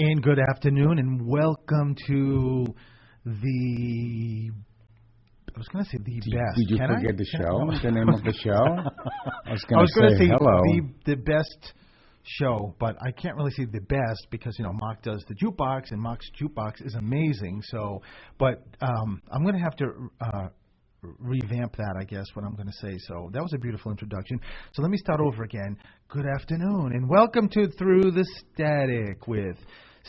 And good afternoon, and welcome to the... I was going to say the best. Did you forget the show? The name of the show? I was going to say hello. The best show, but I can't really say the best because, you know, Mark does the jukebox, and Mark's jukebox is amazing. So, but I'm going to have to revamp that, I guess, what I'm going to say. So that was a beautiful introduction. So let me start over again. Good afternoon, and welcome to Through the Static with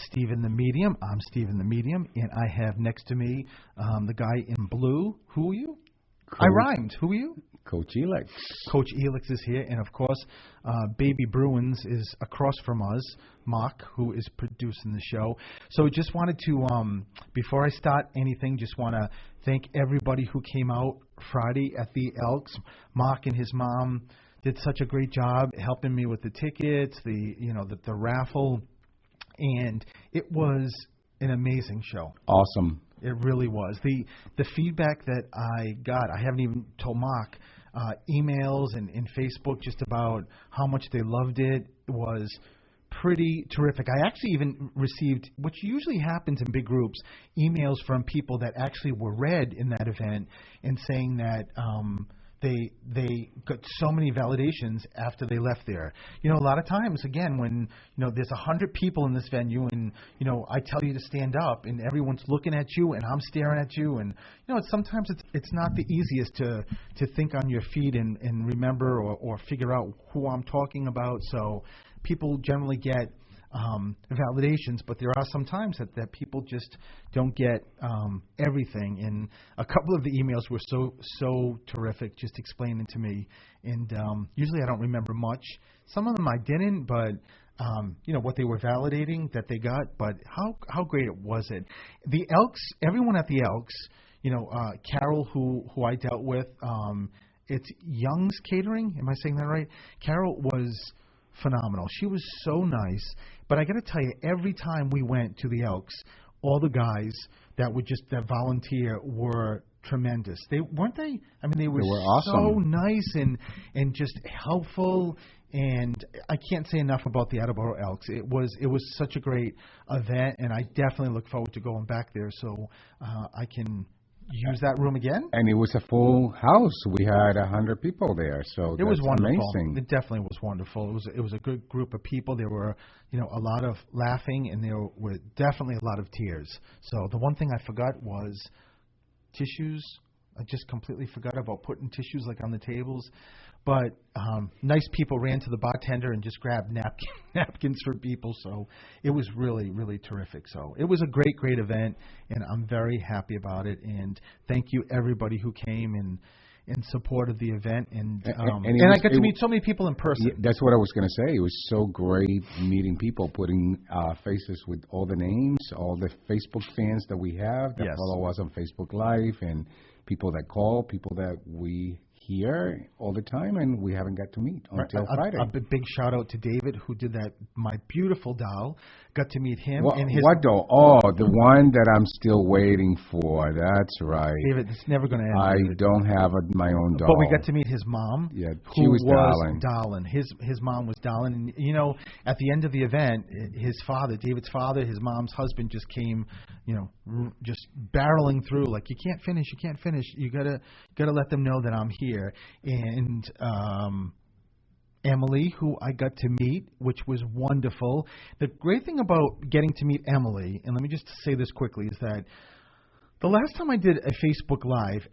Stephen the Medium. I'm Stephen the Medium, and I have next to me the guy in blue. Who are you? I rhymed. Who are you? Coach Elix. Coach Elix is here, and of course, Baby Bruins is across from us, Mark, who is producing the show. So just wanted to, before I start anything, just want to thank everybody who came out Friday at the Elks. Mark and his mom did such a great job helping me with the tickets, the raffle. And it was an amazing show. Awesome. It really was. The feedback that I got, I haven't even told Mark, emails and Facebook just about how much they loved it was pretty terrific. I actually even received, which usually happens in big groups, emails from people that actually were read in that event and saying that they got so many validations after they left there. You know, a lot of times, again, when, you know, there's 100 people in this venue and, you know, I tell you to stand up and everyone's looking at you and I'm staring at you, and, you know, sometimes it's not the easiest to think on your feet and remember or figure out who I'm talking about. So people generally get validations, but there are some times that people just don't get everything. And a couple of the emails were so terrific, just explaining to me. And usually I don't remember much. Some of them I didn't, but you know what they were validating that they got. But how great it was it? The Elks, everyone at the Elks, you know, Carol, who I dealt with, it's Young's Catering. Am I saying that right? Carol was phenomenal. She was so nice. But I got to tell you, every time we went to the Elks, all the guys that volunteer were tremendous. They weren't they? I mean, they were awesome. So nice and just helpful. And I can't say enough about the Attleboro Elks. It was such a great event, and I definitely look forward to going back there so I can use that room again. And it was a full house. We had 100 people there, so it was wonderful. Amazing. It definitely was wonderful. It was a good group of people. There were, you know, a lot of laughing, and there were definitely a lot of tears. So the one thing I forgot was tissues. I just completely forgot about putting tissues like on the tables. But nice people ran to the bartender and just grabbed napkins for people. So it was really, really terrific. So it was a great, great event, and I'm very happy about it. And thank you, everybody who came in support of the event. And I got to meet so many people in person. Yeah, that's what I was going to say. It was so great meeting people, putting faces with all the names, all the Facebook fans that we have that follow us on Facebook Live, and people that call, people that we here all the time, and we haven't got to meet until Friday. A big shout out to David, who did that. My beautiful doll. Got to meet him. What, and his what doll? Oh, the one that I'm still waiting for. That's right. David, it's never going to end. I don't have my own doll. But we got to meet his mom. Yeah, she was Darlin. His mom was Darlin. And, you know, at the end of the event, his father, David's father, his mom's husband just came, you know, just barreling through like, you can't finish. You gotta let them know that I'm here. And Emily, who I got to meet, which was wonderful. The great thing about getting to meet Emily, and let me just say this quickly, is that the last time I did a Facebook Live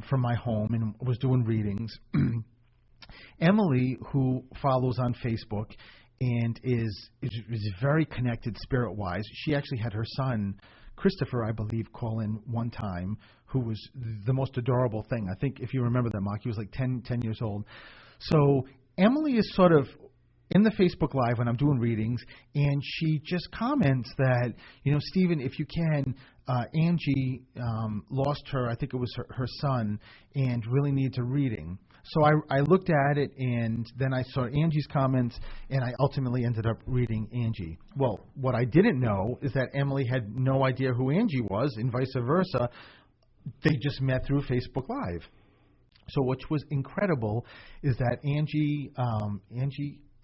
from my home and was doing readings, Emily, who follows on Facebook and is very connected spirit-wise, she actually had her son, Christopher, I believe, call in one time, who was the most adorable thing. I think if you remember that, Mark, he was like 10 years old. So Emily is sort of in the Facebook Live when I'm doing readings, and she just comments that, you know, Stephen, if you can, Angie lost her, I think it was her son, and really needs a reading. So I looked at it, and then I saw Angie's comments, and I ultimately ended up reading Angie. Well, what I didn't know is that Emily had no idea who Angie was, and vice versa. They just met through Facebook Live. So what was incredible is that Angie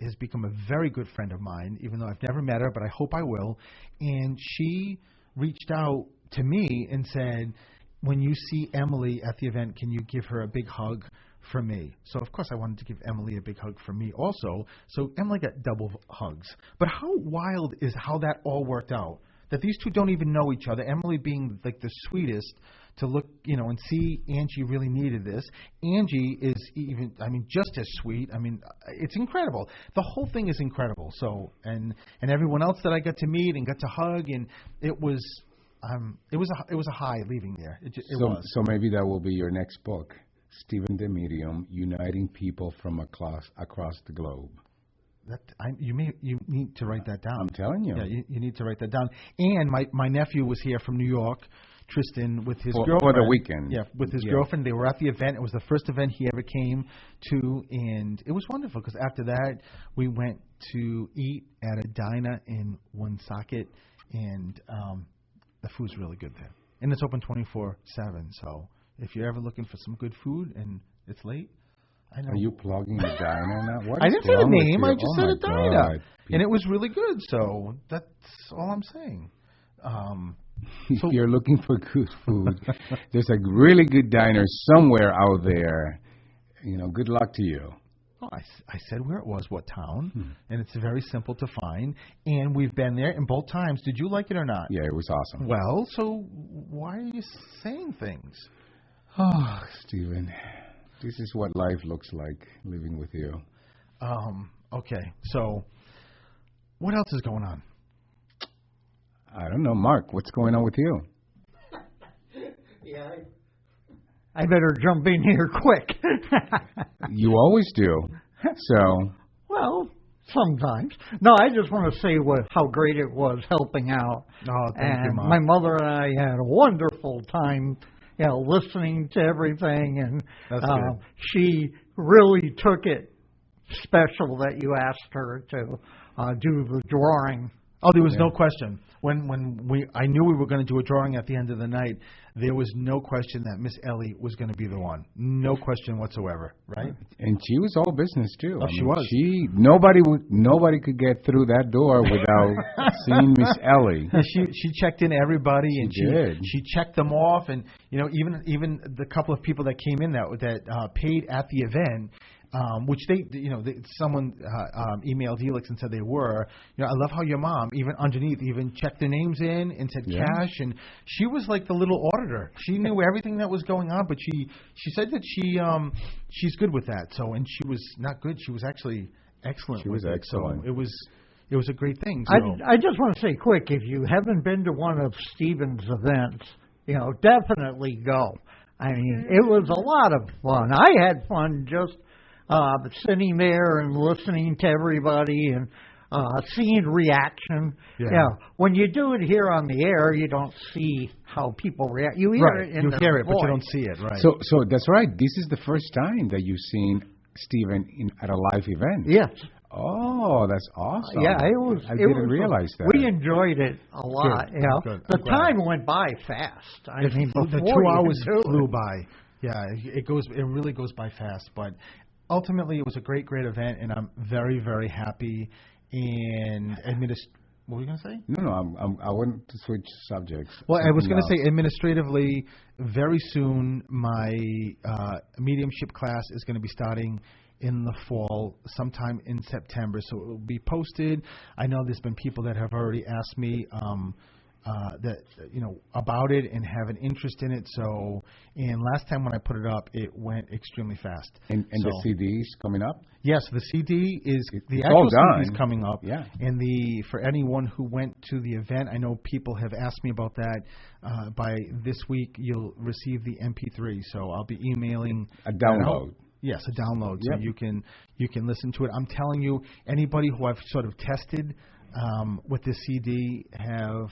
has become a very good friend of mine, even though I've never met her, but I hope I will. And she reached out to me and said, when you see Emily at the event, can you give her a big hug for me? So, of course, I wanted to give Emily a big hug for me also. So Emily got double hugs. But how wild is how that all worked out? That these two don't even know each other. Emily being like the sweetest to look, and see Angie really needed this. Angie is even, just as sweet. It's incredible. The whole thing is incredible. So, and everyone else that I got to meet and got to hug, and it was a high leaving there. It was. So maybe that will be your next book, Stephen the Medium, Uniting People from across the Globe. You need to write that down. I'm telling you. Yeah, you need to write that down. And my nephew was here from New York, Tristan, with his girlfriend. For the weekend. Yeah, with his girlfriend. They were at the event. It was the first event he ever came to, and it was wonderful because after that we went to eat at a diner in Woonsocket, and the food's really good there. And it's open 24/7, so if you're ever looking for some good food and it's late, I know. Are you plugging a diner now? I didn't say the name. I just said a diner. And it was really good, so that's all I'm saying. If you're looking for good food, there's a really good diner somewhere out there. Good luck to you. Oh, I said where it was, what town, and it's very simple to find. And we've been there, and both times. Did you like it or not? Yeah, it was awesome. Well, so why are you saying things? Oh, Stephen, this is what life looks like living with you. Okay, so what else is going on? I don't know, Mark. What's going on with you? Yeah, I better jump in here quick. You always do. So. Well, sometimes. No, I just want to say how great it was helping out. Oh, thank you, Mom. My mother and I had a wonderful time, listening to everything, and she really took it special that you asked her to do the drawing. Oh, there was no question. When I knew we were going to do a drawing at the end of the night, there was no question that Miss Ellie was going to be the one. No question whatsoever, right? And she was all business too. She was. Nobody could get through that door without seeing Miss Ellie. She checked in everybody, and she checked them off, and even the couple of people that came in that paid at the event. Which someone emailed Helix and said they were. I love how your mom, even underneath, even checked their names in and said cash, and she was like the little auditor. She knew everything that was going on, but she said that she's good with that. So, and she was not good. She was actually excellent. She was excellent. So it was a great thing. So. I just want to say quick, if you haven't been to one of Stephen's events, definitely go. It was a lot of fun. I had fun just sitting there and listening to everybody and seeing reaction. Yeah. When you do it here on the air, you don't see how people react. You hear it in their voice. But you don't see it, right? So that's right. This is the first time that you've seen Stephen at a live event. Yes. Oh, that's awesome. Yeah, it was. I didn't realize that. We enjoyed it a lot. Good. The time went by fast. The 2 hours flew by. Yeah, it really goes by fast, but. Ultimately, it was a great event, and I'm very, very happy. And what were you going to say? No, I want to switch subjects. Well, I was going to say administratively, very soon my mediumship class is going to be starting in the fall, sometime in September. So it will be posted. I know there's been people that have already asked me about it and have an interest in it. So, and last time when I put it up, it went extremely fast. And the CD is coming up? Yes, the CD is the actual CD is coming up. Yeah. And for anyone who went to the event, I know people have asked me about that. By this week, you'll receive the MP3. So I'll be emailing a download. Yes, a download. Yep. So you can listen to it. I'm telling you, anybody who I've sort of tested with this CD have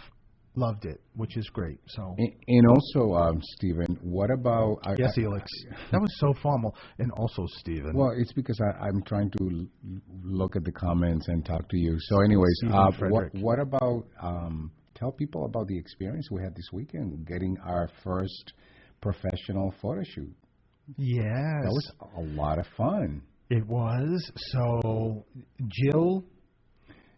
loved it, which is great. So and also, Stephen, what about? Yes, Felix. That was so formal. And also, Stephen. Well, it's because I'm trying to look at the comments and talk to you. So, anyways, what about? Tell people about the experience we had this weekend, getting our first professional photo shoot. Yes, that was a lot of fun. It was. So Jill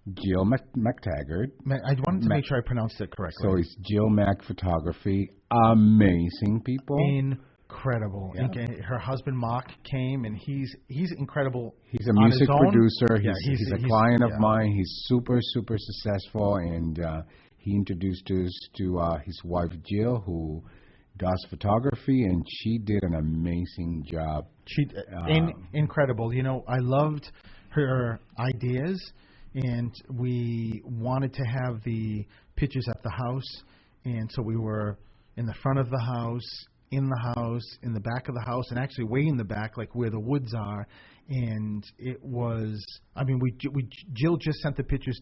McTaggart. I wanted to make sure I pronounced it correctly. So it's Jill Mac Photography. Amazing people. Incredible. Yeah. Her husband Mark came, and he's incredible. He's a music producer. He's a client of mine. He's super successful, and he introduced us to his wife Jill, who does photography, and she did an amazing job. She incredible. You know, I loved her ideas, and we wanted to have the pictures at the house, and so we were in the front of the house, in the house, in the back of the house, and actually way in the back, like where the woods are. And it was, I mean, Jill just sent the pictures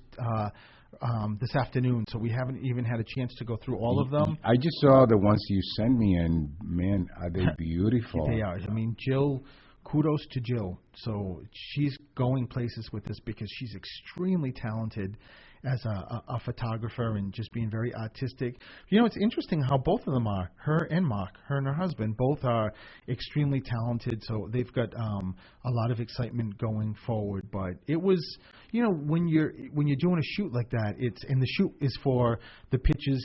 this afternoon, so we haven't even had a chance to go through all of them. I just saw the ones you sent me, and man, are they beautiful. They are. I mean, Jill, kudos to Jill. So she's going places with this because she's extremely talented as a photographer and just being very artistic. You know, it's interesting how both of them are. Her and Mark, her and her husband, both are extremely talented. So they've got a lot of excitement going forward. But it was, you know, when you're doing a shoot like that, and the shoot is for the pictures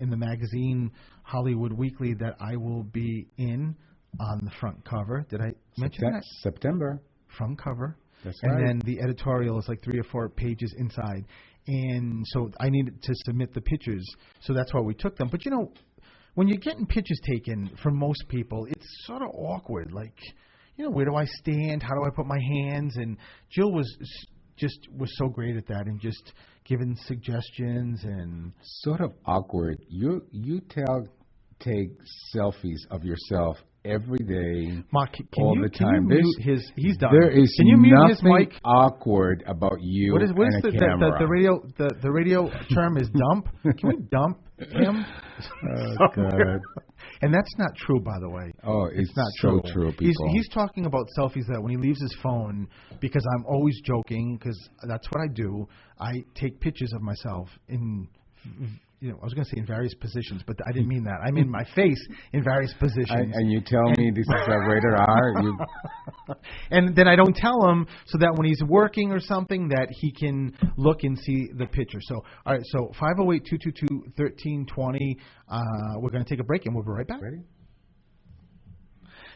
in the magazine Hollywood Weekly that I will be in on the front cover. Did I mention that? September. Front cover. That's right. And then the editorial is like 3 or 4 pages inside. And so I needed to submit the pictures. So that's why we took them. But, you know, when you're getting pictures taken, for most people, it's sort of awkward. Like, you know, where do I stand? How do I put my hands? And Jill was so great at that and just giving suggestions and sort of awkward. You take selfies of yourself every day, Mark, all the time. He's done. There is can you mute his mic? Awkward about you what is and a camera. The radio term is dump. Can we dump him? Oh, God. And that's not true, by the way. Oh, it's not so true, people. He's talking about selfies that when he leaves his phone, because I'm always joking, because that's what I do. I take pictures of myself in, you know, I was going to say in various positions, but I didn't mean that. I mean my face in various positions. And you tell me this is a rated R? And then I don't tell him so that when he's working or something that he can look and see the picture. So, all right, so 508-222-1320. We're going to take a break, and we'll be right back. Ready?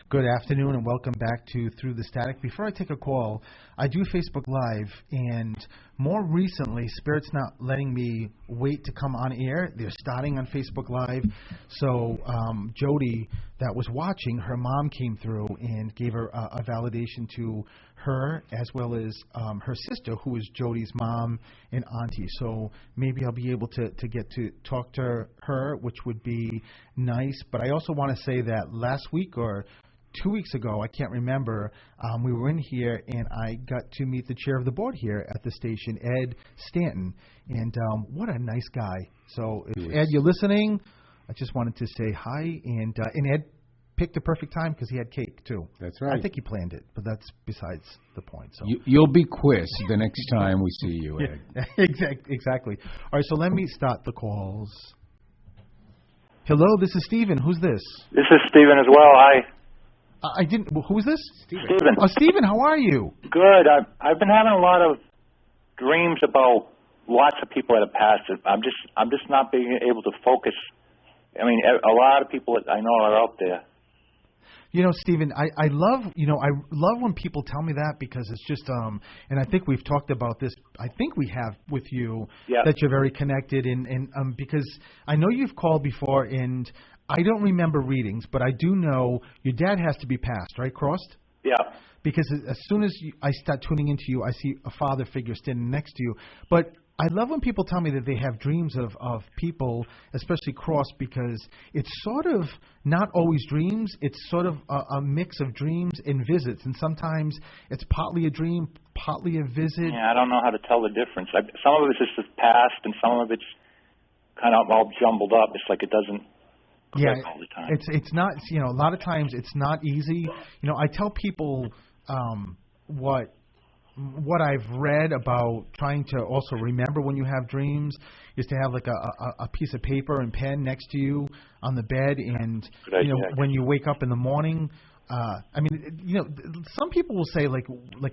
Good afternoon and welcome back to Through the Static. Before I take a call, I do Facebook Live, and more recently, Spirit's not letting me wait to come on air. They're starting on Facebook Live. So Jody, that was watching, her mom came through and gave her a validation to her as well as her sister, who is Jody's mom and auntie. So maybe I'll be able to get to talk to her, which would be nice. But I also want to say that last week or 2 weeks ago, I can't remember, we were in here and I got to meet the chair of the board here at the station, Ed Stanton. And what a nice guy. So if Ed, you're listening, I just wanted to say hi. And Ed picked the perfect time because he had cake too. That's right. I think he planned it, but that's besides the point. So you'll be quizzed the next time we see you, Ed. Yeah, exactly. All right, so let me start the calls. Hello, this is Stephen. Who's this? This is Stephen as well. Hi. I didn't. Who is this? Stephen. Oh, Stephen, how are you? Good. I've been having a lot of dreams about lots of people that have passed. I'm just not being able to focus. I mean, a lot of people that I know are out there. You know, Stephen, I love when people tell me that because it's just and I think we've talked about this. I think we have with you that you're very connected and because I know you've called before and I don't remember readings, but I do know your dad has to be passed, right, Crossed? Yeah. Because as soon as I start tuning into you, I see a father figure standing next to you. But I love when people tell me that they have dreams of people, especially Crossed, because it's sort of not always dreams. It's sort of a mix of dreams and visits. And sometimes it's partly a dream, partly a visit. Yeah, I don't know how to tell the difference. Some of it's just past, and some of it's kind of all jumbled up. It's like it doesn't... Yeah, all the time. It's not, you know, a lot of times it's not easy. You know, I tell people what I've read about trying to also remember when you have dreams is to have like a piece of paper and pen next to you on the bed, and you know when you wake up in the morning, I mean, some people will say like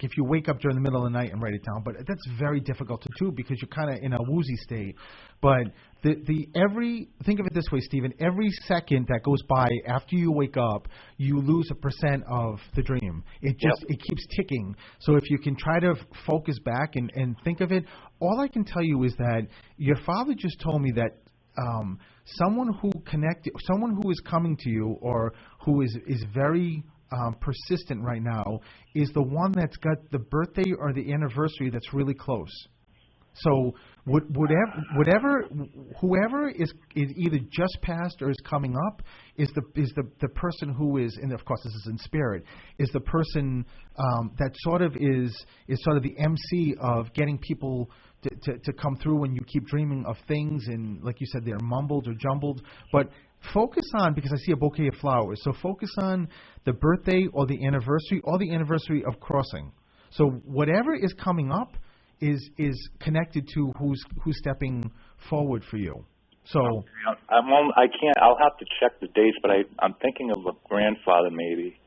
if you wake up during the middle of the night and write it down, but that's very difficult to do because you're kind of in a woozy state. But think of it this way, Stephen. Every second that goes by after you wake up, you lose 1% of the dream. It keeps ticking. So if you can try to focus back and think of it, all I can tell you is that your father just told me that. Someone who is coming to you or who is very persistent right now is the one that's got the birthday or the anniversary that's really close. So whoever is either just passed or is coming up is the person who is, and of course this is in spirit, is the person that sort of is sort of the MC of getting people to come through when you keep dreaming of things, and like you said, they're mumbled or jumbled. But focus on, because I see a bouquet of flowers, so focus on the birthday or the anniversary of crossing. So whatever is coming up is connected to who's stepping forward for you. So I can't. I'll have to check the dates, but I'm thinking of a grandfather maybe,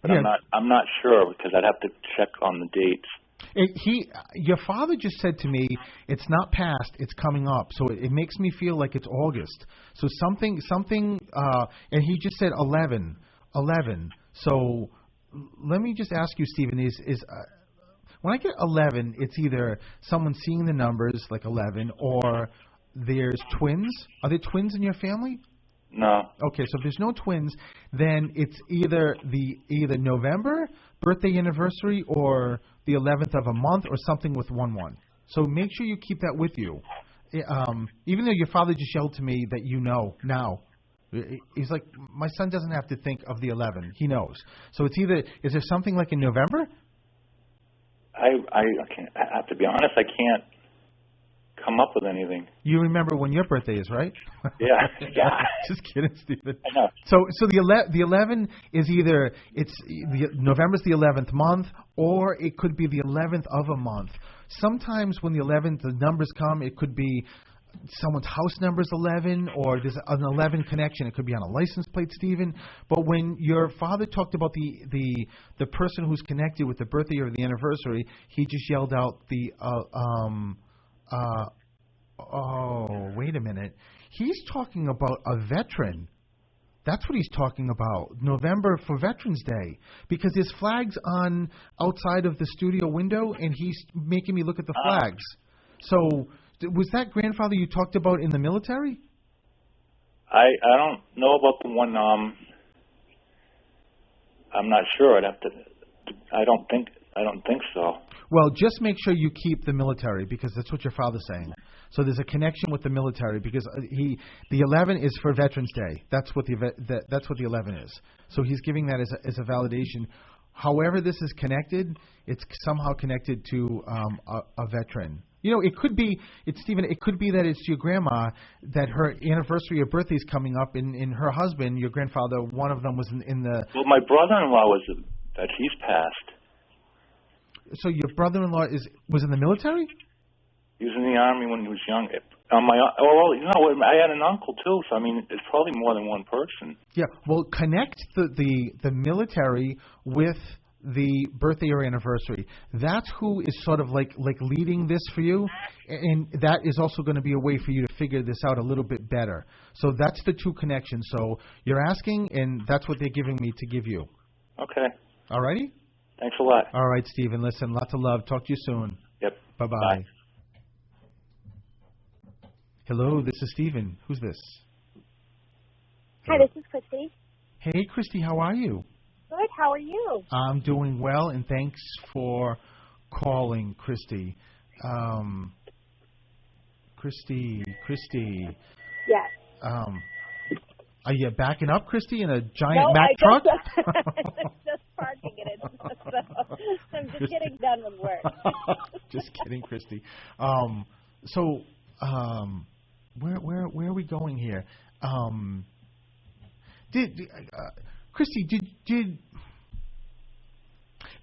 but yeah. I'm not sure because I'd have to check on the dates. Your father just said to me, it's not past, it's coming up. So it makes me feel like it's August. So something, and he just said 11. So let me just ask you, Stephen, is when I get 11, it's either someone seeing the numbers like 11, or there's twins. Are there twins in your family? No. Okay, so if there's no twins, then it's either November, birthday anniversary, or the 11th of a month, or something with 1-1. So make sure you keep that with you. Even though your father just yelled to me that you know now. He's like, my son doesn't have to think of the 11. He knows. So it's either, is there something like in November? I can't. I have to be honest, I can't come up with anything. You remember when your birthday is, right? Yeah. Just kidding, Stephen. I know. So the 11 is either November's the 11th month, or it could be the 11th of a month. Sometimes when the 11th the numbers come, it could be someone's house number is 11, or there's an 11 connection. It could be on a license plate, Stephen. But when your father talked about the person who's connected with the birthday or the anniversary, he just yelled out the oh, wait a minute. He's talking about a veteran. That's what he's talking about. November for Veterans Day. Because there's flags on outside of the studio window, and he's making me look at the flags. So was that grandfather you talked about in the military? I don't know about the one. I'm not sure. I'd have to. I don't think so. Well, just make sure you keep the military, because that's what your father's saying. So there's a connection with the military, because the 11 is for Veterans Day. That's what the 11 is. So he's giving that as a validation. However this is connected, it's somehow connected to a veteran. You know, it could be, Stephen, it could be that it's your grandma, that her anniversary or birthday is coming up, and her husband, your grandfather, one of them was in the... Well, my brother-in-law he's passed. So your brother-in-law was in the military? He was in the Army when he was young. I had an uncle too, so I mean, it's probably more than one person. Yeah, well, connect the military with the birthday or anniversary. That's who is sort of like leading this for you, and that is also going to be a way for you to figure this out a little bit better. So that's the two connections. So you're asking, and that's what they're giving me to give you. Okay. All righty? Thanks a lot. All right, Stephen. Listen, lots of love. Talk to you soon. Yep. Bye-bye. Bye. Hello, this is Stephen. Who's this? Hi, this is Christy. Hey, Christy, how are you? Good. How are you? I'm doing well, and thanks for calling, Christy. Christy. Yes. Are you backing up, Christy, in a giant Mack truck? I'm just parking it. So I'm just getting done with work. Just kidding, Christy. Where are we going here? Christy, did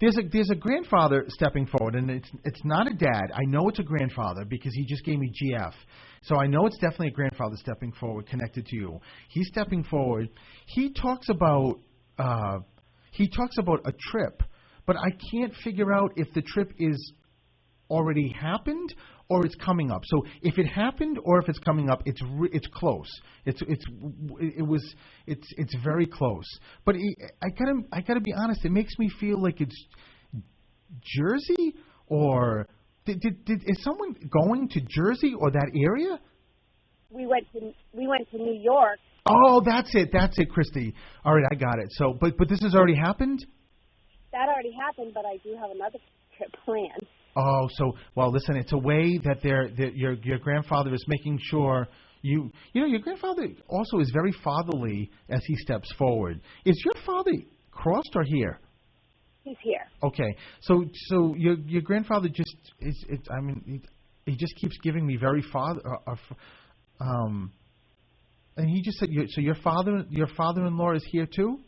there's a grandfather stepping forward, and it's not a dad. I know it's a grandfather because he just gave me GF. So I know it's definitely a grandfather stepping forward, connected to you. He's stepping forward. He talks about he talks about a trip, but I can't figure out if the trip is already happened or it's coming up. So if it happened or if it's coming up, it's close. It's very close. But I gotta be honest. It makes me feel like it's Jersey, or is someone going to Jersey or that area? We went to New York. Oh, that's it, Christy. All right, I got it. So, but this has already happened? That already happened, but I do have another trip planned. Oh, so, well, listen, it's a way that your grandfather is making sure you know, your grandfather also is very fatherly as he steps forward. Is your father crossed or here? He's here. Okay, so your grandfather just he just keeps giving me very and he just said, so your father-in-law is here too?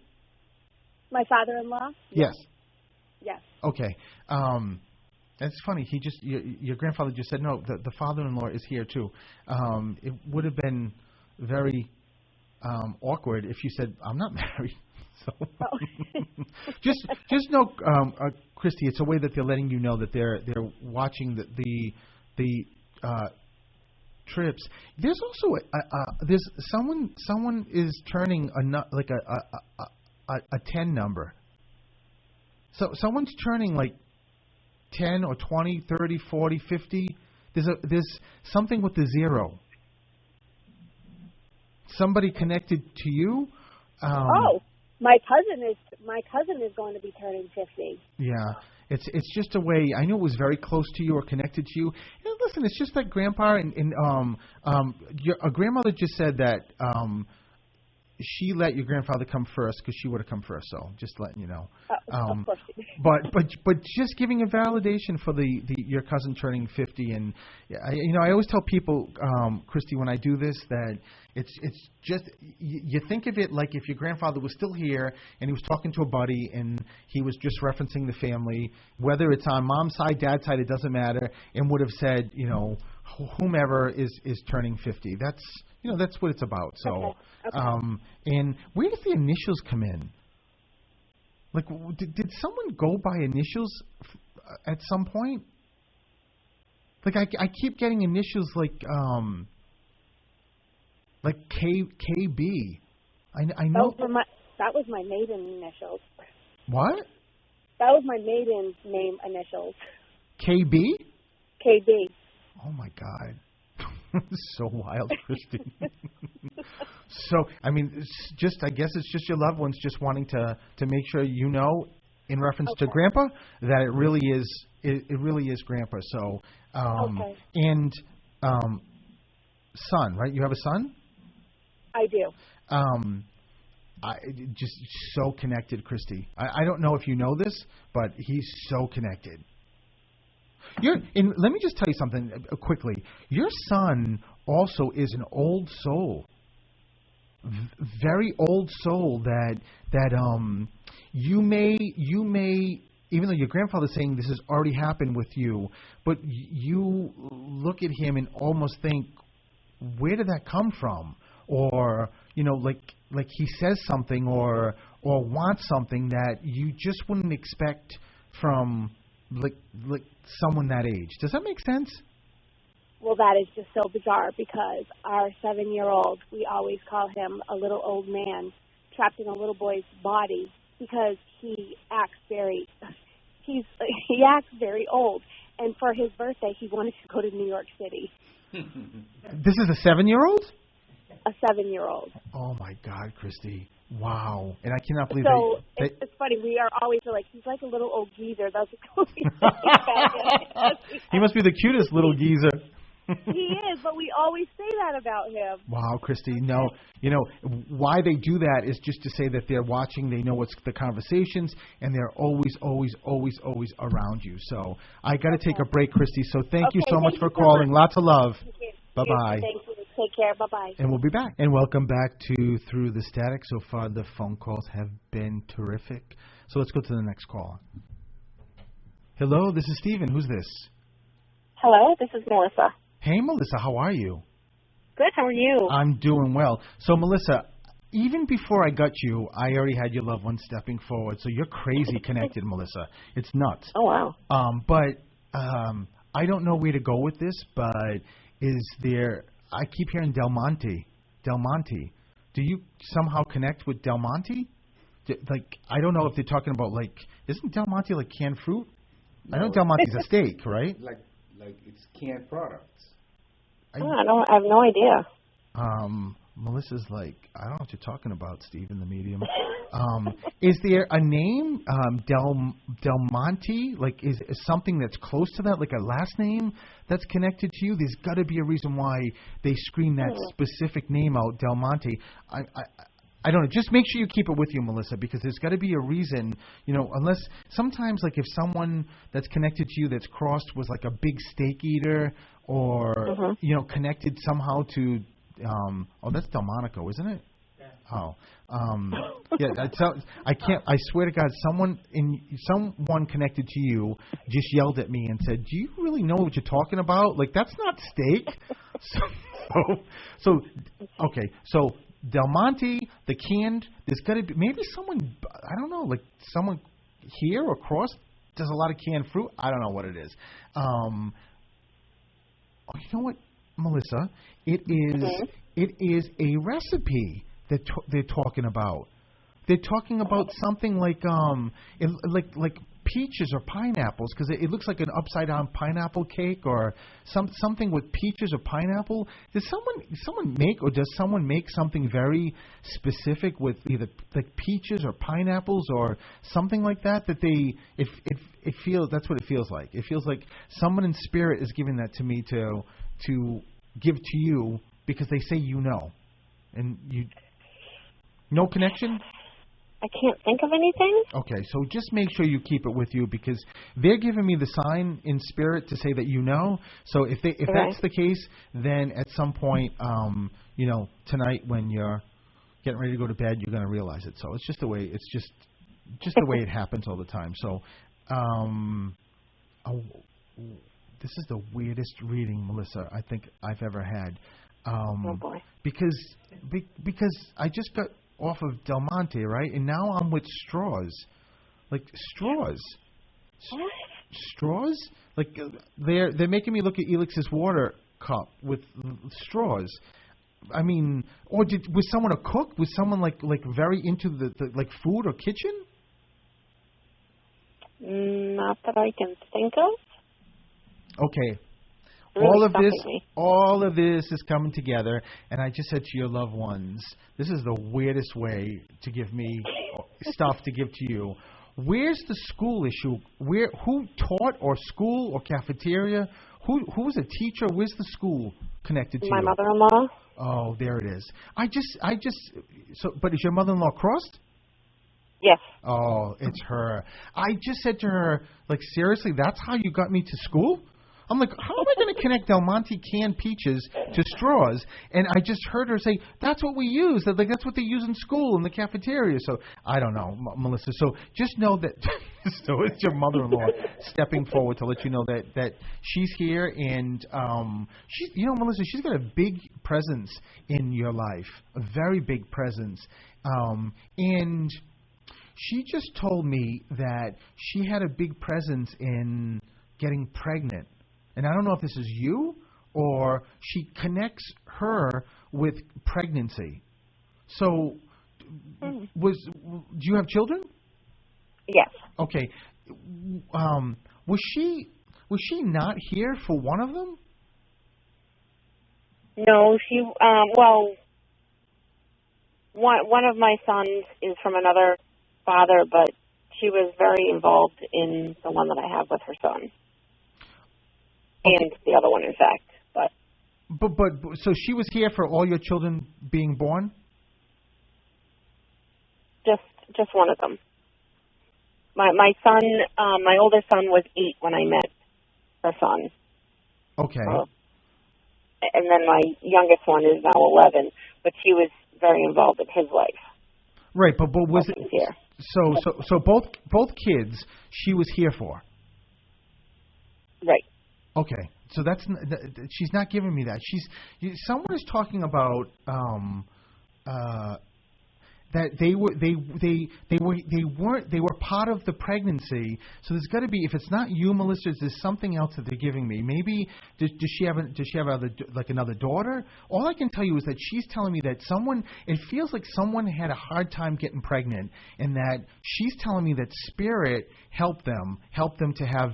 My father-in-law? Yes. Yes. Okay. That's funny. Your grandfather just said, no, the father-in-law is here too. It would have been very awkward if you said, I'm not married. So just know, Christy, it's a way that they're letting you know that they're watching the trips. There's also there's someone is turning a 10 number. So someone's turning like 10 or 20, 30, 40, 50. There's something with the 0. Somebody connected to you. My cousin is going to be turning 50. Yeah. It's just a way. I knew it was very close to you or connected to you. And listen, it's just like Grandpa and your grandmother just said that she let your grandfather come first because she would have come first. So just letting you know. Of course. But just giving a validation for your cousin turning 50, and I always tell people, Christy, when I do this, that it's just you think of it like if your grandfather was still here and he was talking to a buddy and he was just referencing the family, whether it's on mom's side, dad's side, it doesn't matter, and would have said, whomever is turning 50. That's what it's about. So, okay. And where does the initials come in? Like, did someone go by initials at some point? Like, I keep getting initials like KB. I know that was my maiden initials. What? That was my maiden name initials. KB? KB. Oh my God. So wild, Christy. So, I mean, I guess it's just your loved ones just wanting to make sure in reference to Grandpa, that it really is Grandpa. So, and son, right? You have a son? I do. I just so connected, Christy. I don't know if you know this, but he's so connected. Let me just tell you something quickly. Your son also is an old soul, very old soul. That you may, even though your grandfather's saying this has already happened with you, but you look at him and almost think, where did that come from? Or like he says something or wants something that you just wouldn't expect from like someone that age. Does that make sense? Well, that is just so bizarre because our 7-year-old, we always call him a little old man trapped in a little boy's body because he acts very old. And for his birthday, he wanted to go to New York City. This is a 7-year-old? A 7-year-old. Oh my God, Christy. Wow. And I cannot believe that. It's funny. We are always like, he's like a little old geezer. That's what we say about him. He must be the cutest little geezer. He is, but we always say that about him. Wow, Christy. No, why they do that is just to say that they're watching, they know what's the conversations, and they're always, always, always, always around you. So I got to take a break, Christy. So thank you so much for calling. Lots of love. Bye-bye. Thank you. Take care. Bye-bye. And we'll be back. And welcome back to Through the Static. So far, the phone calls have been terrific. So let's go to the next call. Hello, this is Steven. Who's this? Hello, this is Melissa. Hey, Melissa. How are you? Good. How are you? I'm doing well. So, Melissa, even before I got you, I already had your loved one stepping forward. So you're crazy connected, Melissa. It's nuts. Oh, wow. But I don't know where to go with this, but is there, I keep hearing Del Monte. Del Monte. Do you somehow connect with Del Monte? Like, I don't know if they're talking about, like, isn't Del Monte like canned fruit? No, I know Del Monte's a steak, right? Like it's canned products. I have no idea. Melissa's like, I don't know what you're talking about, Steve, in the medium. Is there a name, Del Monte? Like, is something that's close to that, like a last name that's connected to you? There's got to be a reason why they scream that specific name out, Del Monte. I don't know. Just make sure you keep it with you, Melissa, because there's got to be a reason, unless sometimes, like, if someone that's connected to you that's crossed was like a big steak eater or, connected somehow to, that's Delmonico, isn't it? Yeah. I swear to God, someone connected to you just yelled at me and said, "Do you really know what you're talking about? Like, that's not steak." So Del Monte, the canned, there's got to be maybe someone, I don't know, like someone here or across does a lot of canned fruit. I don't know what it is. You know what, Melissa? It is a recipe that they're talking about. They're talking about something like like peaches or pineapples, because it looks like an upside down pineapple cake or something with peaches or pineapple. Does someone make something very specific with either like peaches or pineapples or something like that it feels, that's what it feels like. It feels like someone in spirit is giving that to me to give to you because they say and you no connection. I can't think of anything. Okay, so just make sure you keep it with you because they're giving me the sign in spirit to say that So if that's the case, then at some point, tonight when you're getting ready to go to bed, you're going to realize it. So it's just the way the way it happens all the time. So, this is the weirdest reading, Melissa, I think I've ever had. Oh boy! Because I just got off of Del Monte, right? And now I'm with straws. Like straws. What? Straws? Like they're making me look at Elix's water cup with straws. I mean, or was someone a cook? Was someone like very into the like food or kitchen? Not that I can think of. Okay. Really all of this is coming together, and I just said to your loved ones, this is the weirdest way to give me stuff to give to you. Where's the school issue? Who taught, or school, or cafeteria? Who was a teacher? Where's the school connected to My you? My mother-in-law. Oh, there it is. But is your mother-in-law crossed? Yes. Oh, it's her. I just said to her, like, seriously, that's how you got me to school? I'm like, how am I going to connect Del Monte canned peaches to straws? And I just heard her say, that's what we use. Like, that's what they use in school, in the cafeteria. So, I don't know, Melissa. So, just know that so it's your mother-in-law stepping forward to let you know that she's here. And, she's, Melissa, she's got a big presence in your life, a very big presence. And she just told me that she had a big presence in getting pregnant. And I don't know if this is you or she connects her with pregnancy. So, do you have children? Yes. Okay. Was she not here for one of them? No, she. One of my sons is from another father, but she was very involved in the one that I have with her son. And the other one, in fact, but so she was here for all your children being born? Just one of them. My son, my older son was 8 when I met her son. Okay. And then my youngest one is now 11, but she was very involved in his life. Right, but was it here? So both kids she was here for. Right. Okay, so she's not giving me that. Someone is talking about that they were part of the pregnancy. So there's got to be, if it's not you, Melissa, there's something else that they're giving me. Maybe does she have another daughter? All I can tell you is that she's telling me that it feels like someone had a hard time getting pregnant, and that she's telling me that spirit helped them to have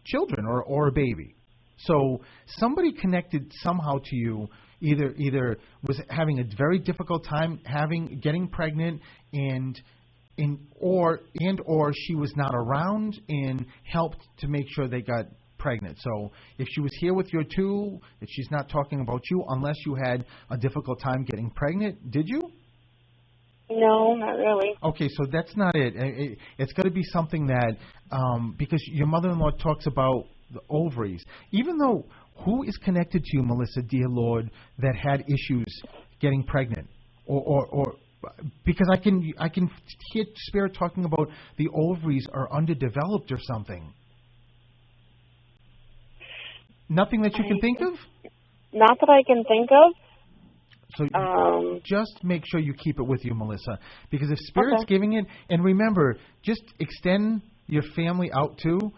children or a baby. So somebody connected somehow to you. Either was having a very difficult time getting pregnant, or she was not around and helped to make sure they got pregnant. So if she was here with you too, that she's not talking about you unless you had a difficult time getting pregnant. Did you? No, not really. Okay, so that's not it. It's got to be something that because your mother-in-law talks about the ovaries, even though. Who is connected to you, Melissa, dear Lord, that had issues getting pregnant, or because I can hear spirit talking about the ovaries are underdeveloped or something. Nothing that you can think of? Not that I can think of. So just make sure you keep it with you, Melissa, because if spirit's giving it, and remember, just extend your family out too.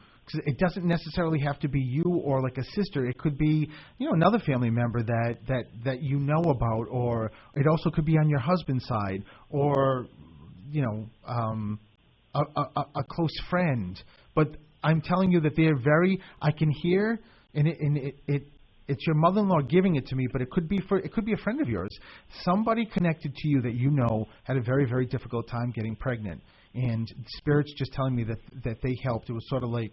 It doesn't necessarily have to be you or like a sister. It could be, another family member that you know about, or it also could be on your husband's side, or a close friend. But I'm telling you that they're I can hear, and it's your mother-in-law giving it to me, but it could be a friend of yours, somebody connected to you that had a very, very difficult time getting pregnant. And Spirit's just telling me that they helped. It was sort of like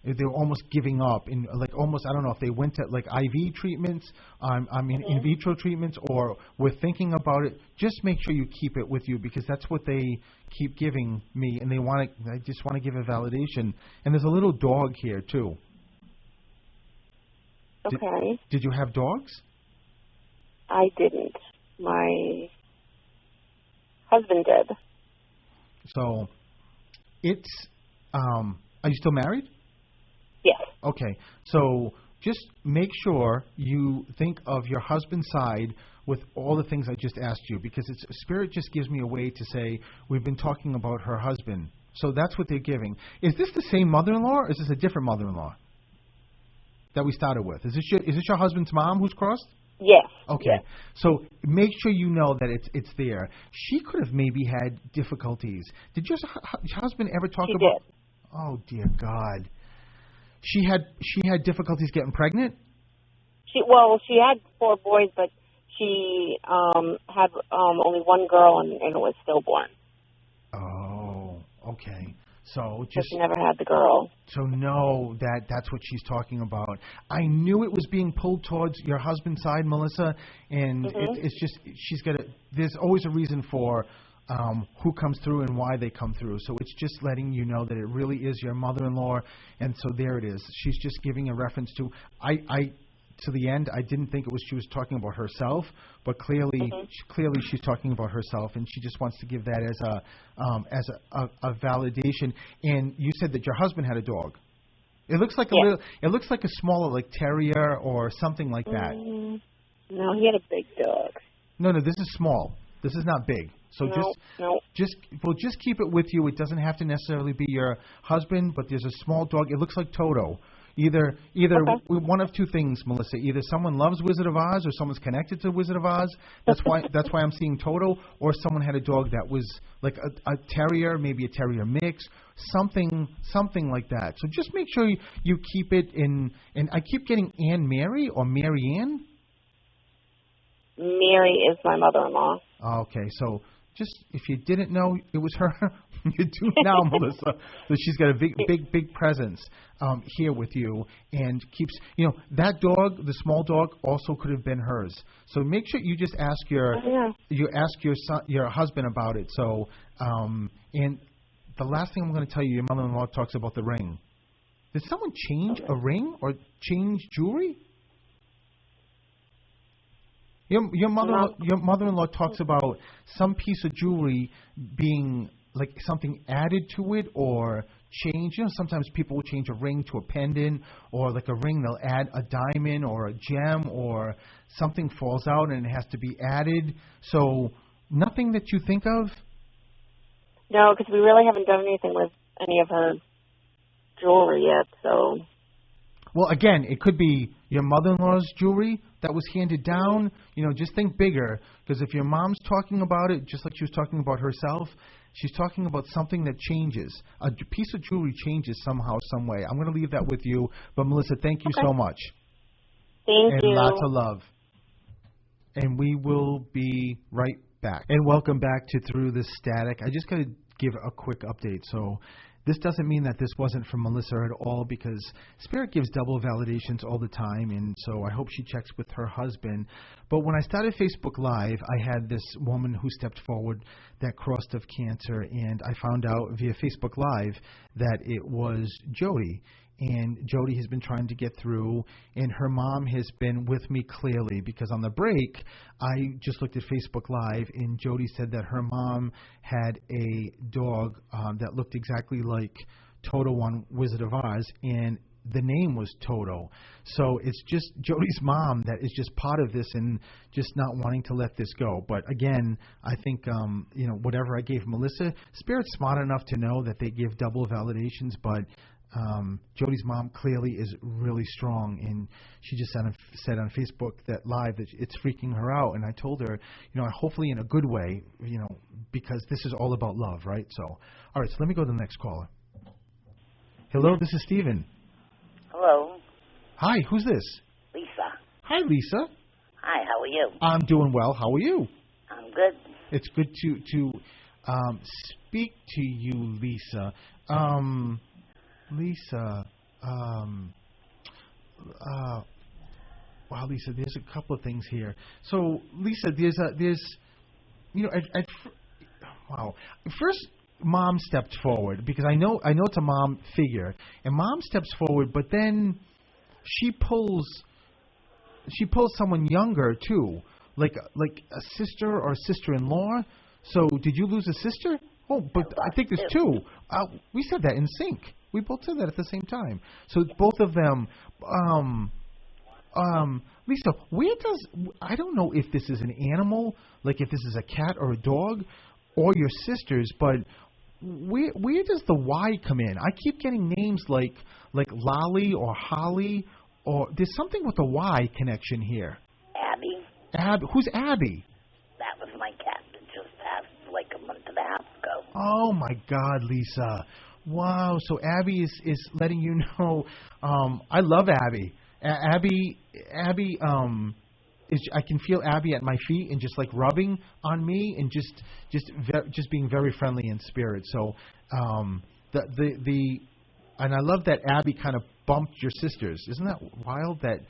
they were almost giving up, I don't know if they went to like IV treatments, in vitro treatments, or were thinking about it. Just make sure you keep it with you, because that's what they keep giving me, and I just want to give a validation. And there's a little dog here too. Okay. Did you have dogs? I didn't. My husband did. So, it's, are you still married? Yes. Okay, so just make sure you think of your husband's side with all the things I just asked you, because Spirit just gives me a way to say, we've been talking about her husband. So that's what they're giving. Is this the same mother-in-law, or is this a different mother-in-law that we started with? Is this your husband's mom who's crossed? Yes. Okay. Yes. So make sure you know that it's there. She could have maybe had difficulties. Did your husband ever talk about? Did. Oh dear God. She had difficulties getting pregnant? She had 4 boys, but she had only one girl, and it was stillborn. Oh, okay. So she never had the girl. So know that's what she's talking about. I knew it was being pulled towards your husband's side, Melissa, and it's just there's always a reason for who comes through and why they come through. So it's just letting you know that it really is your mother-in-law, and so there it is. She's just giving a reference to to the end. I didn't think she was talking about herself, but clearly she's talking about herself, and she just wants to give that as a validation. And you said that your husband had a dog. It looks like it looks like a smaller, like terrier or something like that. No, he had a big dog. No, this is small. This is not big. So just keep it with you. It doesn't have to necessarily be your husband, but there's a small dog. It looks like Toto. Either one of two things, Melissa. Either someone loves Wizard of Oz, or someone's connected to Wizard of Oz. That's why I'm seeing Toto. Or someone had a dog that was like a terrier, maybe a terrier mix, something like that. So just make sure you keep it in. And I keep getting Anne Mary or Mary Ann. Mary is my mother-in-law. Okay, so just if you didn't know it was her, you do now, Melissa. So she's got a big presence here with you, and keeps that dog, the small dog, also could have been hers. So make sure you just ask your son, your husband about it. So and the last thing I'm going to tell you, your mother-in-law talks about the ring. Did someone change a ring or change jewelry? Your mother-in-law talks about some piece of jewelry being like something added to it or changed. Sometimes people will change a ring to a pendant, or like a ring they'll add a diamond or a gem, or something falls out and it has to be added. So Nothing that you think of? No, because we really haven't done anything with any of her jewelry yet, so... Well, again, it could be your mother-in-law's jewelry that was handed down. Just think bigger, because if your mom's talking about it, just like she was talking about herself, she's talking about something that changes. A piece of jewelry changes somehow, some way. I'm going to leave that with you. But, Melissa, thank you so much. Thank you. And lots of love. And we will be right back. And welcome back to Through the Static. I just got to give a quick update. So this doesn't mean that this wasn't from Melissa at all, because Spirit gives double validations all the time, and so I hope she checks with her husband. But when I started Facebook Live, I had this woman who stepped forward that crossed of cancer, and I found out via Facebook Live that it was Jody. And Jody has been trying to get through, and her mom has been with me clearly, because on the break, I just looked at Facebook Live, and Jody said that her mom had a dog that looked exactly like Toto on Wizard of Oz, and the name was Toto. So it's just Jody's mom that is just part of this and just not wanting to let this go. But again, I think, whatever I gave Melissa, Spirit's smart enough to know that they give double validations, but Jody's mom clearly is really strong, and she just said on Facebook that live that it's freaking her out. And I told her, hopefully in a good way, because this is all about love, right? So, all right, so let me go to the next caller. Hello, this is Steven. Hello. Hi, who's this? Lisa. Hi, Lisa. Hi, how are you? I'm doing well. How are you? I'm good. It's good to speak to you, Lisa. Wow, Lisa, there's a couple of things here. So, Lisa, wow. First, Mom stepped forward, because I know it's a mom figure, and Mom steps forward, but then she pulls someone younger too, like a sister or a sister-in-law. So, did you lose a sister? Oh, but I think there's two. We said that in sync. We both said that at the same time. So both of them. Lisa, I don't know if this is an animal, like if this is a cat or a dog, or your sister's, but where does the Y come in? I keep getting names like Lolly or Holly, or there's something with the Y connection here. Abby. Who's Abby? That was my cat that just passed like a month and a half ago. Oh my God, Lisa. Wow, so Abby is letting you know. I love Abby. Abby I can feel Abby at my feet and just like rubbing on me and just being very friendly in spirit. So and I love that Abby kind of bumped your sisters. Isn't that wild? That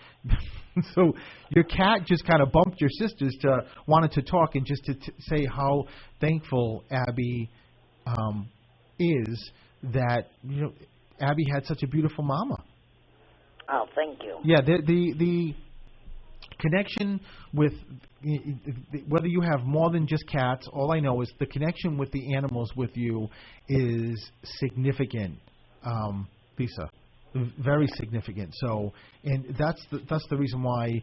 so your cat just kind of bumped your sisters wanted to talk and just to say how thankful Abby is that Abby had such a beautiful mama. Oh, thank you. Yeah, the connection with whether you have more than just cats, all I know is the connection with the animals with you is significant, Lisa, very significant. So, and that's the reason why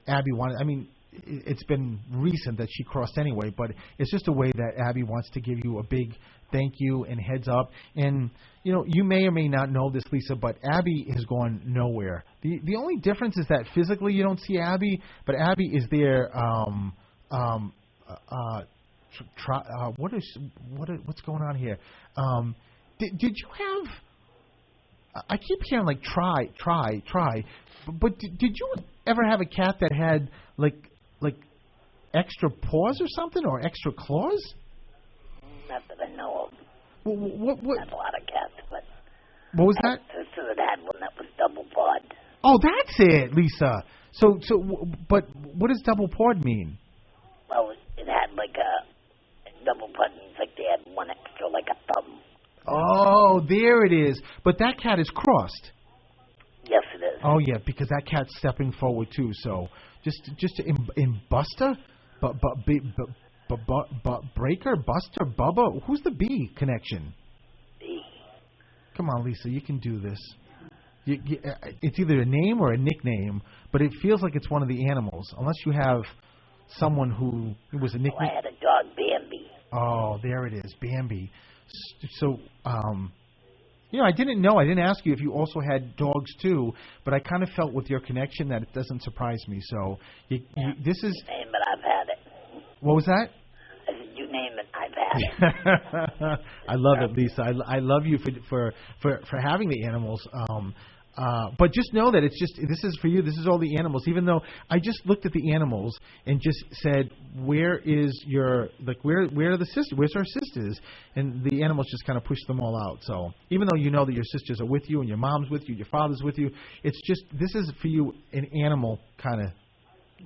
Abby wanted. I mean, it's been recent that she crossed anyway, but it's just a way that Abby wants to give you a big thank you and heads up. And, you may or may not know this, Lisa, but Abby has gone nowhere. The only difference is that physically you don't see Abby, but Abby is there. What's going on here? Did you have... I keep hearing like try, but did you ever have a cat that had like extra paws or something, or extra claws? Not that I know of. What? I have a lot of cats, but what was that? My sister had one that was double pawed. Oh, that's it, Lisa. So, but what does double pawed mean? Well, it had like a double pawed means like they had one extra, like a thumb. Oh, there it is. But that cat is crossed. Yes, it is. Oh yeah, because that cat's stepping forward too. So just in Buster, but Breaker, Buster, Bubba. Who's the B connection? B. Come on, Lisa, you can do this. It's either a name or a nickname, but it feels like it's one of the animals, unless you have someone who was a nickname. I had a dog, Bambi. Oh, there it is, Bambi. So, I didn't know. I didn't ask you if you also had dogs too, but I kind of felt with your connection that it doesn't surprise me. So, this is. You name it, I've had it. What was that? I said, you name it, I've had it. I love it, Lisa. I love you for having the animals. But just know that this is for you. This is all the animals. Even though I just looked at the animals and just said, where are the sisters? Where's our sisters? And the animals just kind of pushed them all out. So even though you know that your sisters are with you and your mom's with you, your father's with you, it's just, this is for you an animal kind of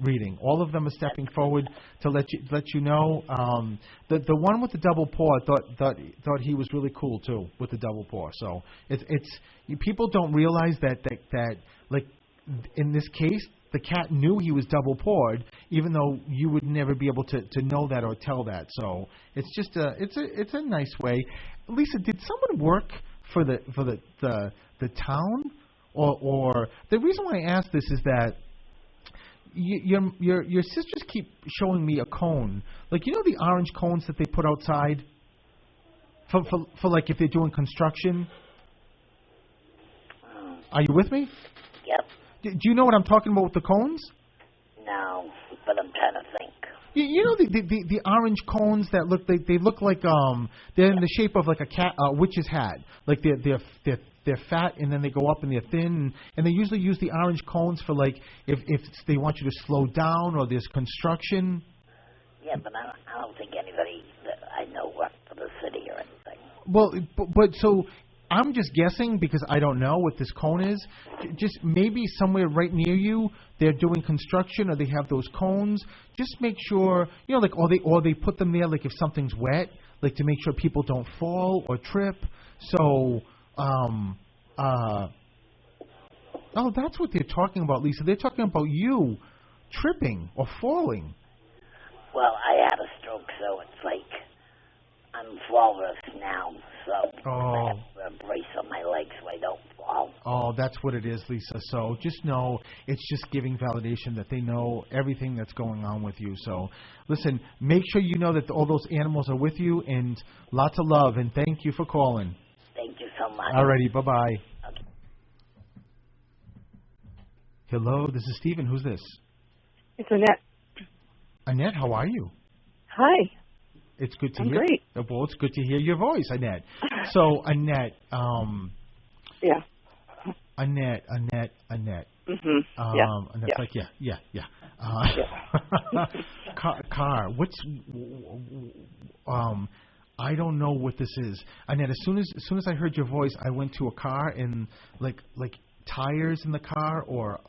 reading. All of them are stepping forward to let you know. The one with the double paw, thought he was really cool too with the double paw. So it's people don't realize that like in this case the cat knew he was double pawed, even though you would never be able to know that or tell that. So it's just it's a nice way. Lisa, did someone work for the town or the reason why I ask this is that your sisters keep showing me a cone, like the orange cones that they put outside for like if they're doing construction. Are you with me? Yep. Do you know what I'm talking about with the cones? No, but I'm trying to think. You know the orange cones that they look like they're in the shape of like a cat witch's hat, like they're fat and then they go up and they're thin, and they usually use the orange cones for like if they want you to slow down or there's construction. Yeah, but I don't think anybody that I know worked for the city or anything. Well, but so I'm just guessing because I don't know what this cone is. Just maybe somewhere right near you they're doing construction or they have those cones. Just make sure, like or they put them there like if something's wet, like to make sure people don't fall or trip. So that's what they're talking about, Lisa. They're talking about you tripping or falling. Well, I had a stroke, so it's like I'm walrus now, so I have a brace on my legs so I don't fall. Oh, that's what it is, Lisa. So just know it's just giving validation that they know everything that's going on with you. So listen, make sure you know that all those animals are with you, and lots of love, and thank you for calling. Thank you so much. Alrighty, bye-bye. Okay. Hello, this is Stephen. Who's this? It's Annette. Annette, how are you? Hi. It's good to I'm hear. great. Well, it's good to hear your voice, Annette. So, Annette. Yeah. Annette. Mhm. Annette's like, yeah. Car. What's? I don't know what this is, Annette. As soon as I heard your voice, I went to a car and like tires in the car or.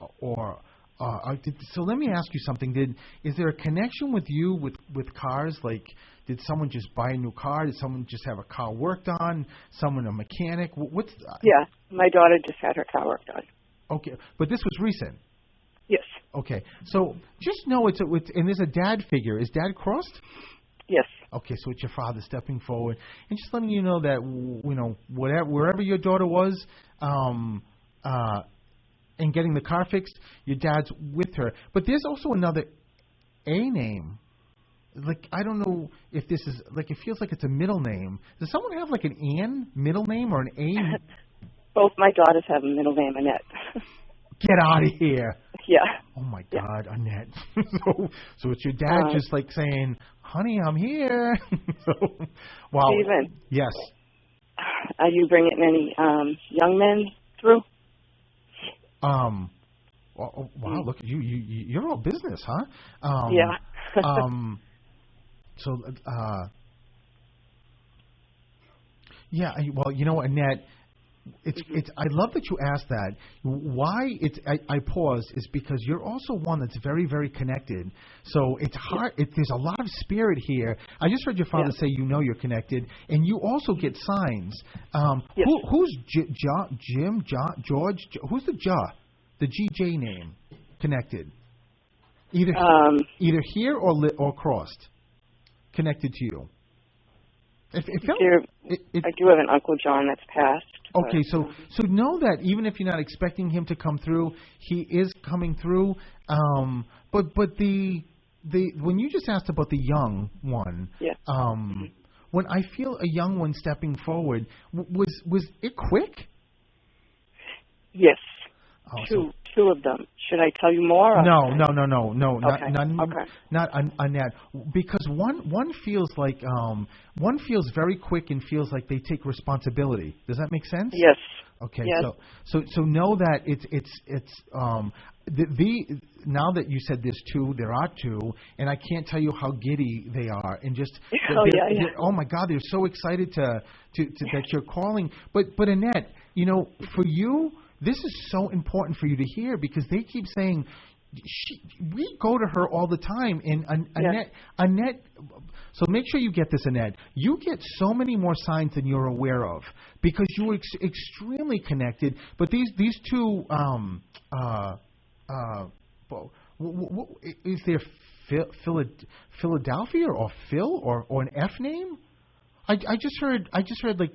So let me ask you something. Is there a connection with you with cars? Like, did someone just buy a new car? Did someone just have a car worked on? Someone a mechanic? What's? Yeah, my daughter just had her car worked on. Okay, but this was recent. Yes. Okay, so just know it's and there's a dad figure. Is Dad crossed? Yes. Okay, so it's your father stepping forward and just letting you know that wherever your daughter was, and getting the car fixed, your dad's with her. But there's also another A name. Like, I don't know if this is, like, it feels like it's a middle name. Does someone have, like, an Ann middle name or an A? Both my daughters have a middle name, Annette. Get out of here. Yeah. Oh, my God, yeah. Annette. so it's your dad just, like, saying, honey, I'm here. Wow. Stephen. Yes. Are you bringing any young men through? Wow, look at you. You're all business, huh? Yeah. Yeah, well, Annette, I love that you asked that. Why I paused is because you're also one that's very, very connected. So it's hard. There's a lot of spirit here. I just heard your father say you're connected, and you also get signs. Yes. Who's Jim, George? Who's the GJ name connected? Either here or crossed, connected to you. I do have an Uncle John that's passed. Okay, so know that even if you're not expecting him to come through, he is coming through. But the when you just asked about the young one, when I feel a young one stepping forward, was it quick? Yes. Oh, Two of them. Should I tell you more? Or? No. Okay. Not Annette, because one feels like one feels very quick and feels like they take responsibility. Does that make sense? Yes. Okay. Yes. So know that it's now that you said there's two, there are two, and I can't tell you how giddy they are, and just oh my God, they're so excited to that you're calling. But Annette, for you, this is so important for you to hear, because they keep saying, we go to her all the time. And Annette, so make sure you get this, Annette. You get so many more signs than you're aware of, because you were extremely connected. But these two, is there Philadelphia or Phil or an F name? I just heard like.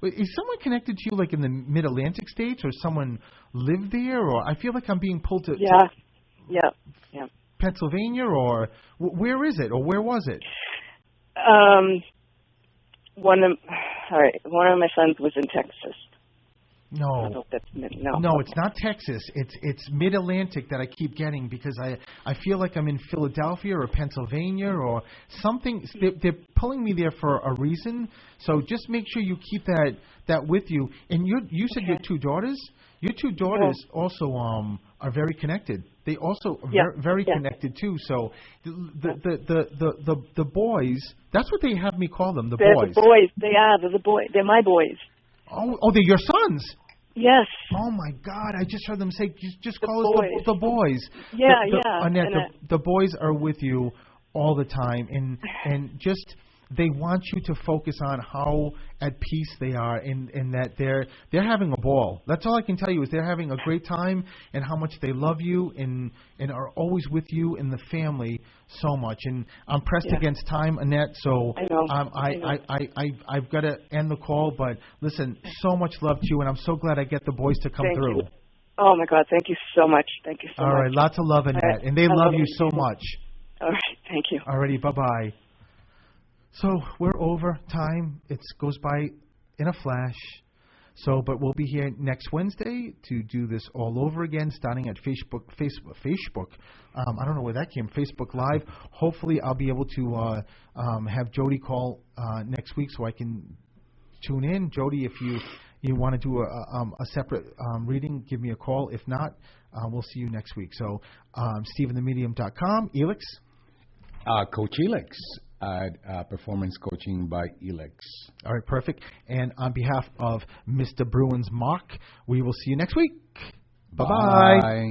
Is someone connected to you, like in the Mid-Atlantic states, or someone lived there, or I feel like I'm being pulled to Pennsylvania, or where is it, or where was it? One of my sons was in Texas. No, I hope that's it's not Texas. It's Mid-Atlantic that I keep getting, because I feel like I'm in Philadelphia or Pennsylvania or something. They're pulling me there for a reason. So just make sure you keep that with you. And you said your two daughters. Your two daughters also are very connected. They also are very connected too. So the boys. That's what they have me call them. They're the boys. They're the boys. They're my boys. Oh, they're your sons. Yes. Oh my God! I just heard them say, "Just call us the boys." Yeah, Annette, the boys are with you all the time, and just they want you to focus on how at peace they are, and that they're having a ball. That's all I can tell you, is they're having a great time, and how much they love you, and are always with you and the family so much. And I'm pressed against time, Annette, so I know. I've got to end the call. But listen, so much love to you, and I'm so glad I get the boys to come through. You. Oh my God, thank you so much. Thank you so much. All right, lots of love, Annette, and they love you so much. All right, thank you. All righty, bye-bye. So we're over time. It goes by in a flash. So, but we'll be here next Wednesday to do this all over again, starting at Facebook. I don't know where that came. Facebook Live. Hopefully, I'll be able to have Jody call next week so I can tune in. Jody, if you want to do a separate reading, give me a call. If not, we'll see you next week. So, StephenTheMedium.com. Elix. Coach Elix. Performance Coaching by Elix. All right, perfect. And on behalf of Mr. Bruins Mark, we will see you next week. Bye-bye. Bye.